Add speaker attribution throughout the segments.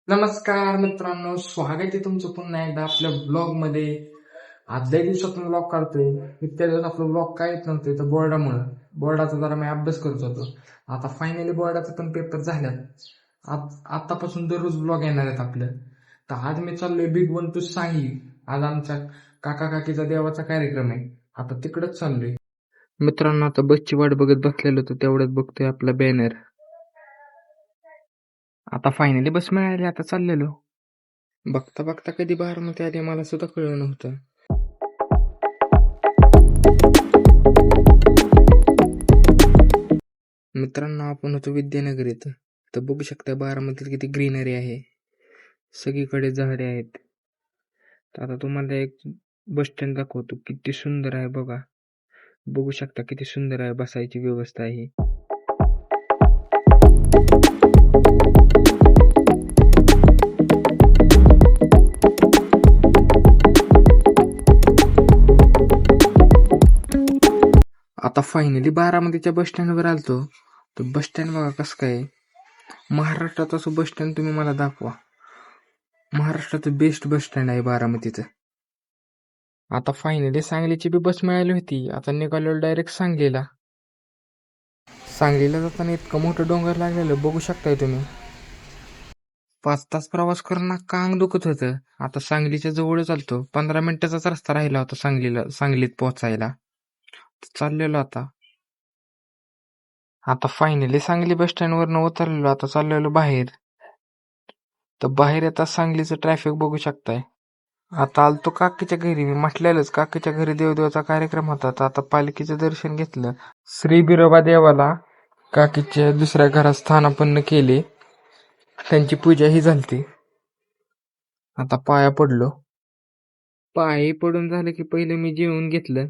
Speaker 1: नमस्कार मित्रांनो, स्वागत आहे तुमचं पुन्हा एकदा आपल्या ब्लॉग मध्ये. आदल्या दिवसातून ब्लॉग काढतोय. इतक्या दिवस आपलं ब्लॉग काय येत नव्हते तर बोर्डाचा जरा मी अभ्यास करत होतो. आता फायनली बोर्डाचे पण पेपर झाल्यात. आतापासून दररोज ब्लॉग येणार आहेत आपलं. तर आज मी चाललोय बिग 1 टू सांगली. आज आमच्या काका काकीचा देवाचा कार्यक्रम आहे. आता तिकडच चाललोय. मित्रांनो, आता बसची वाट बघत बसलेलो होतो, तेवढ्यात बघतोय आपला बॅनर. आता फायनली बस मिळाली, आता चाललेलो. बघता बघता कधी बारामती आली मला सुद्धा कळलं नव्हतं. मित्रांनो, आपण होतो विद्यानगर इथं. तर बघू शकता बारामतीत किती ग्रीनरी आहे, सगळीकडे झाडे आहेत. तर आता तुम्हाला एक बस स्टँड दाखवतो, किती सुंदर आहे बघा. बघू शकता किती सुंदर आहे, बसायची व्यवस्था आहे. आता फायनली बारामतीच्या बस स्टँडवर आलतो. तर बस स्टँड बघा कसं काय. महाराष्ट्रात असं बस स्टँड तुम्ही मला दाखवा. महाराष्ट्राचं बेस्ट बस स्टँड आहे बारामतीचं. आता फायनली सांगलीची बी बस मिळाली होती. आता निघालो डायरेक्ट सांगलीला. सांगलीला जाताना इतकं मोठं डोंगर लागलेलं बघू शकताय तुम्ही. 5 तास प्रवास करून नाका अंग दुखत होतं. आता सांगलीच्या जवळ चालतो. 15 मिनिटाचाच रस्ता राहिला होता सांगलीत पोहोचायला. चाललेलो आता फायनली सांगली बस स्टँड वरनं उतरलेलो. आता चाललेलो बाहेर. तर बाहेर येतात सांगलीचं ट्रॅफिक बघू शकताय. आता आलतो काकीच्या घरी. मी म्हटलेलंच काकीच्या घरी देवदेवाचा कार्यक्रम होता. तर आता पालखीचं दर्शन घेतलं. श्री बिरोबा देवाला काकीच्या दुसऱ्या घरात स्थानापन्न केले. त्यांची पूजा ही झालती. आता पाया पडलो. पायी पडून झालं की पहिले मी जेवण घेतलं.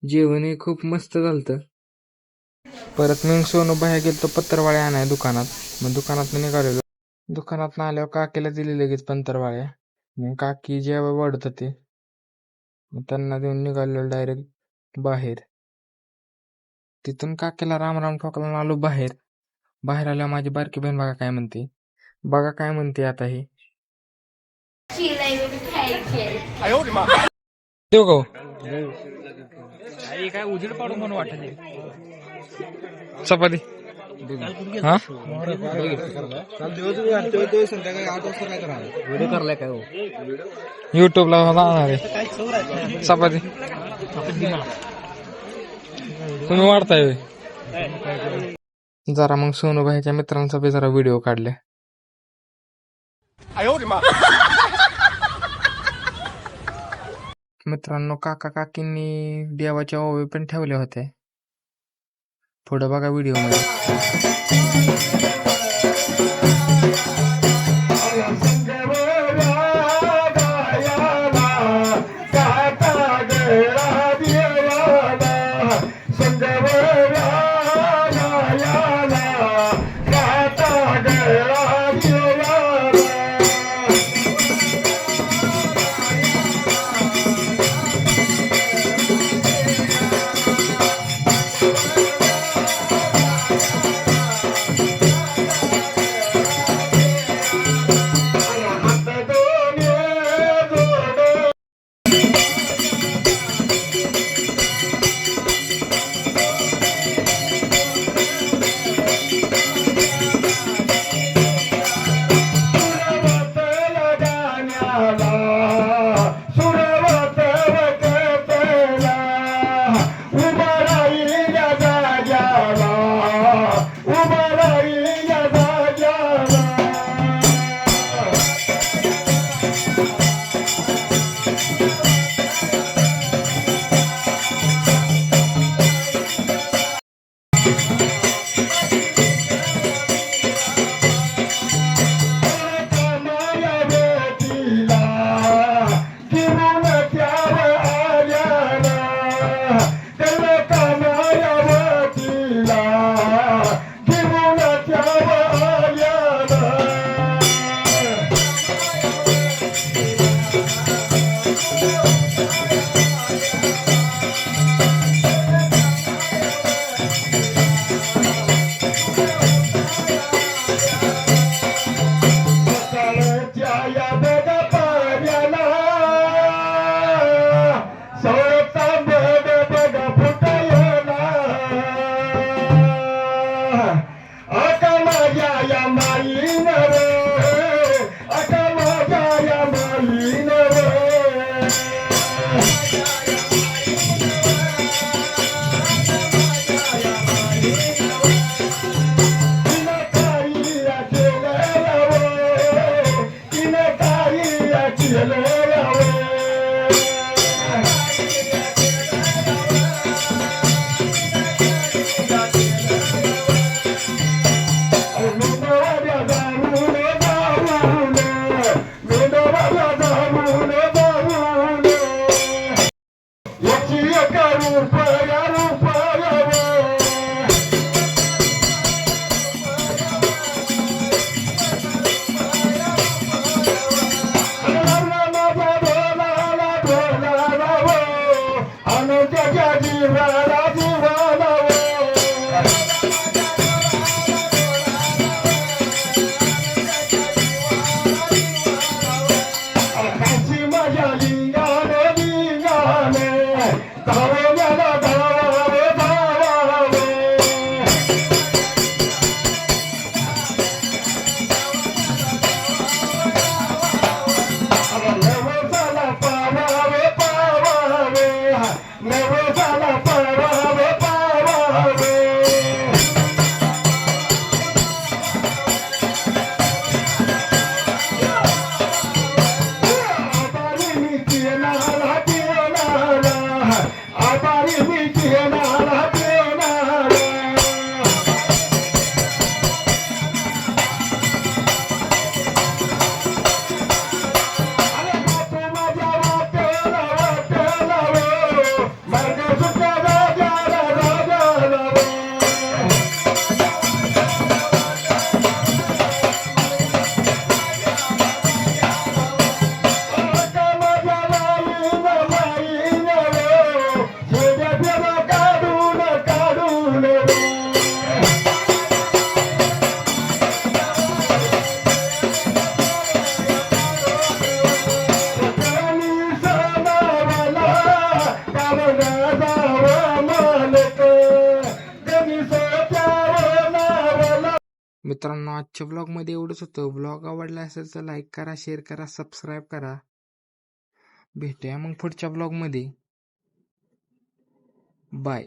Speaker 1: जेवण हे खूप मस्त झालतं. परत मी सोनू बाहेर गेलतो पत्रवाळ्या आणाय दुकानात. मग दुकानात निघालेलो. दुकानात आल्यावर काकीला दिले लगेच पत्रवाळ्या. मग काकी जेव्हा वाढत होते मग त्यांना देऊन निघालो डायरेक्ट बाहेर. तिथून काकीला राम राम ठोकला आलो बाहेर. बाहेर आल्यावर माझी बारकी बहीण बघा काय म्हणते. बघा काय म्हणते आता ही. देऊ गो
Speaker 2: काय उजेड पाडून म्हणून वाटत
Speaker 1: चपाती हा
Speaker 2: व्हिडिओ करलाय काय
Speaker 1: युट्यूबला जाणार आहे. चपाती तुम्ही वाढताय जरा. मग सोनूबाईच्या मित्रांचा बी जरा व्हिडिओ काढले. मित्रांनो, काका काकींनी देवाचे ओवे पण ठेवले होते. पुढे बघा व्हिडिओ मध्ये.
Speaker 3: माईन रे अग माझ्या या माईन रे
Speaker 1: मित्रांनो, आजच्या ब्लॉगमध्ये एवढंच होतं. ब्लॉग आवडला असेल तर लाईक करा, शेअर करा, सबस्क्राईब करा. भेटूया मग पुढच्या ब्लॉगमध्ये. बाय.